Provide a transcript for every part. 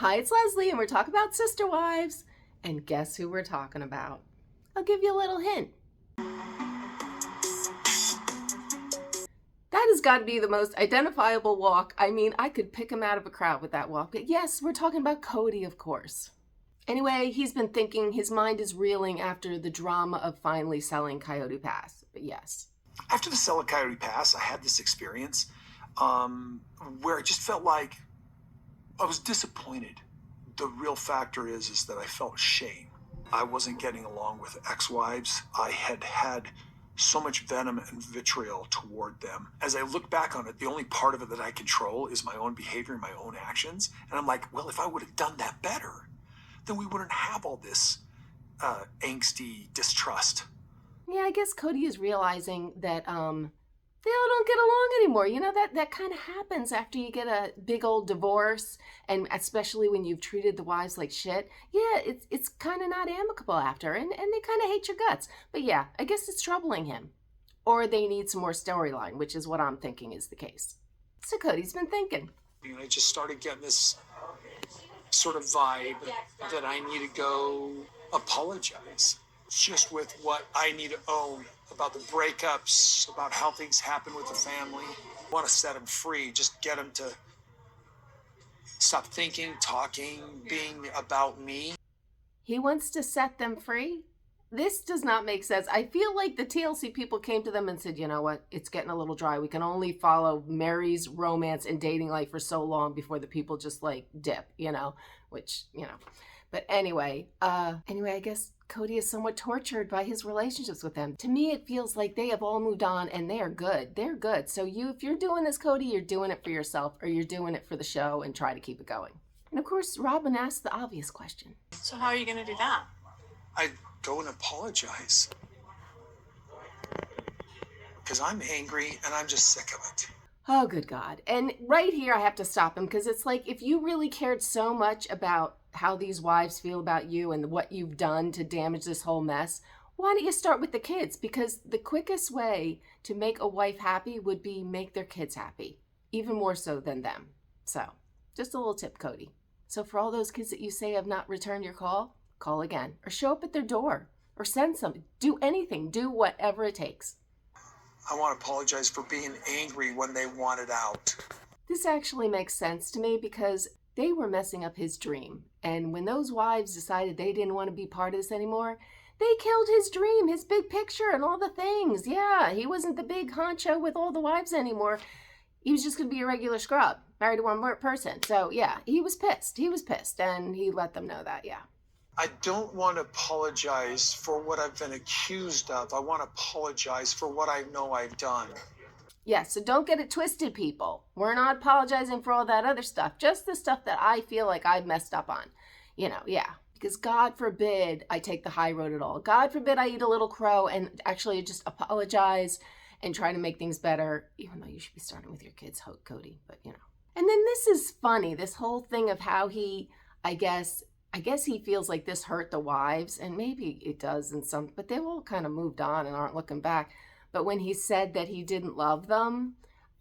Hi, it's Leslie, and we're talking about sister wives. And guess who we're talking about? I'll give you a little hint. That has got to be the most identifiable walk. I mean, I could pick him out of a crowd with that walk. But yes, we're talking about Kody, of course. Anyway, he's been thinking, his mind is reeling after the drama of finally selling Coyote Pass. But yes. After the sale of Coyote Pass, I had this experience where I just felt like I was disappointed. The real factor is that I felt shame. I wasn't getting along with ex-wives. I had had so much venom and vitriol toward them. As I look back on it, the only part of it that I control is my own behavior and my own actions. And I'm like, well, if I would have done that better, then we wouldn't have all this angsty distrust. Yeah, I guess Kody is realizing that they all don't get along anymore. You know, that kind of happens after you get a big old divorce, and especially when you've treated the wives like shit. Yeah, it's kind of not amicable after, and they kind of hate your guts. But yeah, I guess it's troubling him. Or they need some more storyline, which is what I'm thinking is the case. So Cody's been thinking. And I just started getting this sort of vibe that I need to go apologize. Just with what I need to own about the breakups, about how things happen with the family. I want to set them free, just get them to stop thinking, talking, being about me. He wants to set them free? This does not make sense. I feel like the TLC people came to them and said, you know what, it's getting a little dry. We can only follow Mary's romance and dating life for so long before the people just like dip, you know, which, you know. But anyway, I guess Kody is somewhat tortured by his relationships with them. To me, it feels like they have all moved on and they are good. They're good. So if you're doing this, Kody, you're doing it for yourself or you're doing it for the show and try to keep it going. And of course, Robin asked the obvious question. So how are you going to do that? I go and apologize. Because I'm angry and I'm just sick of it. Oh, good God. And right here, I have to stop him because it's like, if you really cared so much about how these wives feel about you and what you've done to damage this whole mess, why don't you start with the kids? Because the quickest way to make a wife happy would be make their kids happy, even more so than them. So just a little tip, Kody. So for all those kids that you say have not returned your call again, or show up at their door, or send something. Do anything. Do whatever it takes. I want to apologize for being angry when they wanted out. This actually makes sense to me because they were messing up his dream. And when those wives decided they didn't want to be part of this anymore, they killed his dream, his big picture, and all the things. Yeah, he wasn't the big honcho with all the wives anymore. He was just going to be a regular scrub, married to one more person. So yeah, he was pissed. He was pissed, and he let them know that, yeah. I don't want to apologize for what I've been accused of. I want to apologize for what I know I've done. Yeah, so don't get it twisted, people. We're not apologizing for all that other stuff. Just the stuff that I feel like I've messed up on. You know, yeah. Because God forbid I take the high road at all. God forbid I eat a little crow and actually just apologize and try to make things better. Even though you should be starting with your kids, Kody. But, you know. And then this is funny. This whole thing of how he, I guess he feels like this hurt the wives. And maybe it does in some, but they've all kind of moved on and aren't looking back. But when he said that he didn't love them,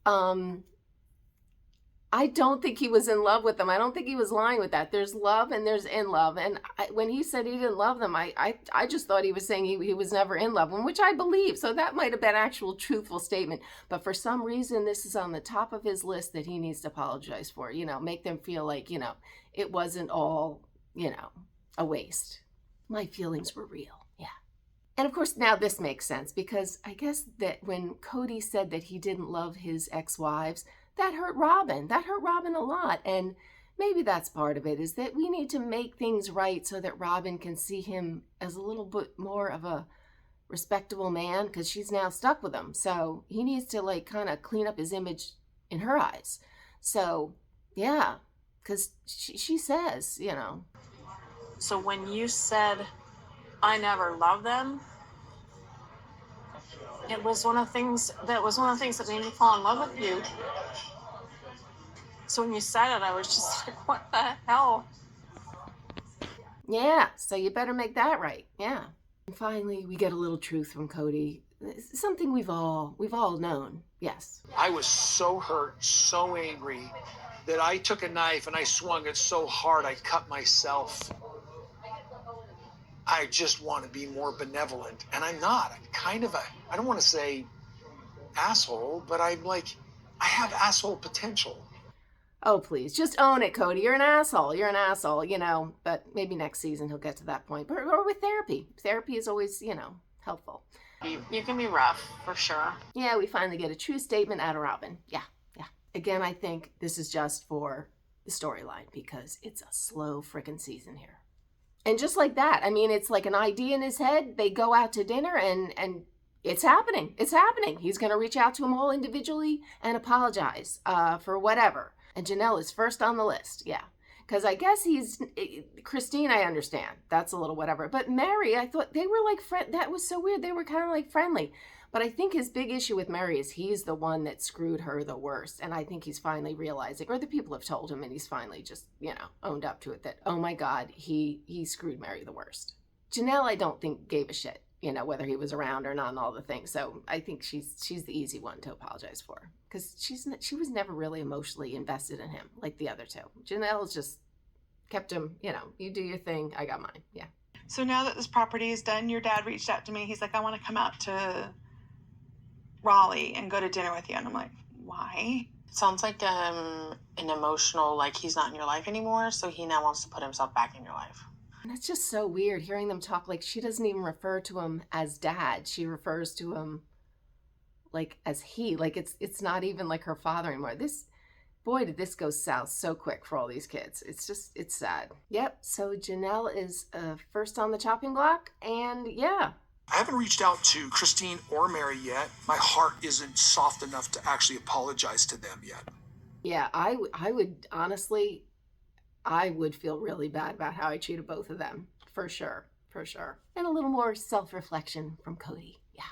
I don't think he was in love with them. I don't think he was lying with that. There's love and there's in love. And when he said he didn't love them, I just thought he was saying he was never in love with them, which I believe. So that might have been an actual truthful statement. But for some reason, this is on the top of his list that he needs to apologize for. You know, make them feel like, you know, it wasn't all, you know, a waste. My feelings were real. Yeah. And of course, now this makes sense because I guess that when Kody said that he didn't love his ex-wives, that hurt Robin. That hurt Robin a lot. And maybe that's part of it, is that we need to make things right so that Robin can see him as a little bit more of a respectable man because she's now stuck with him. So he needs to like kind of clean up his image in her eyes. So yeah, because she says, you know. So when you said, I never loved them, it was one of the things that made me fall in love with you. So when you said it, I was just like, what the hell? Yeah, so you better make that right. Yeah. And finally, we get a little truth from Kody. Something we've all known. Yes. I was so hurt, so angry that I took a knife and I swung it so hard I cut myself. I just want to be more benevolent, and I'm not. I'm kind of I don't want to say asshole, but I have asshole potential. Oh, please, just own it, Kody. You're an asshole. You're an asshole, but maybe next season he'll get to that point. Or with therapy. Therapy is always, helpful. You can be rough, for sure. Yeah, we finally get a true statement out of Robin. Yeah. Again, I think this is just for the storyline because it's a slow frickin' season here. And just like that, I mean, it's like an idea in his head. They go out to dinner and it's happening. It's happening. He's going to reach out to them all individually and apologize for whatever. And Janelle is first on the list. Yeah. Because I guess Christine, I understand. That's a little whatever. But Mary, I thought they were like, that was so weird. They were kind of like friendly. But I think his big issue with Mary is he's the one that screwed her the worst. And I think he's finally realizing, or the people have told him, and he's finally just, owned up to it that, oh my God, he screwed Mary the worst. Janelle, I don't think gave a shit, whether he was around or not and all the things. So I think she's the easy one to apologize for. Because she was never really emotionally invested in him like the other two. Janelle just kept him, you do your thing, I got mine. Yeah. So now that this property is done, your dad reached out to me. He's like, I want to come out to Raleigh and go to dinner with you. And I'm like, why? Sounds like an emotional, like he's not in your life anymore, so he now wants to put himself back in your life. And that's just so weird hearing them talk. Like, she doesn't even refer to him as dad. She refers to him like as he. Like, it's not even like her father anymore. Boy, did this go south so quick for all these kids. It's sad. Yep, so Janelle is first on the chopping block, and yeah. I haven't reached out to Christine or Mary yet. My heart isn't soft enough to actually apologize to them yet. Yeah, I would honestly, I would feel really bad about how I treated both of them. For sure. And a little more self-reflection from Kody. Yeah.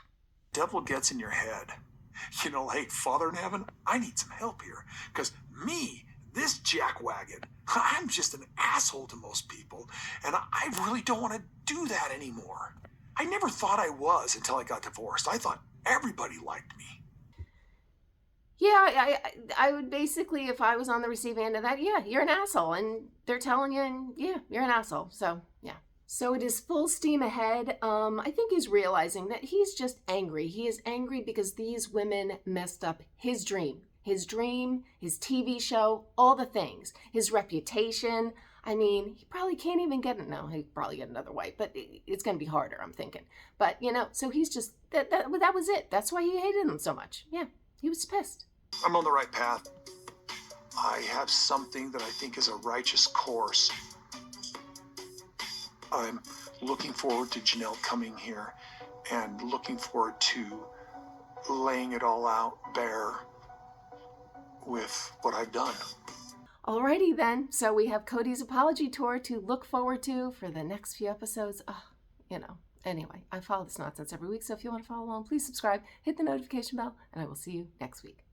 Devil gets in your head. Hey, Father in heaven, I need some help here. Because me, this jackwagon, I'm just an asshole to most people. And I really don't want to do that anymore. I never thought I was until I got divorced. I thought everybody liked me. Yeah, I would basically, if I was on the receiving end of that, yeah, you're an asshole. And they're telling you, and yeah, you're an asshole. So, yeah. So it is full steam ahead. I think he's realizing that he's just angry. He is angry because these women messed up his dream, his TV show, all the things, his reputation. I mean, he probably can't even get it. No, he'd probably get another wife, but it's going to be harder, I'm thinking. But, so he's just, that was it. That's why he hated him so much. Yeah, he was pissed. I'm on the right path. I have something that I think is a righteous course. I'm looking forward to Janelle coming here and looking forward to laying it all out bare with what I've done. Alrighty then. So we have Kody's apology tour to look forward to for the next few episodes. Anyway, I follow this nonsense every week. So if you want to follow along, please subscribe, hit the notification bell, and I will see you next week.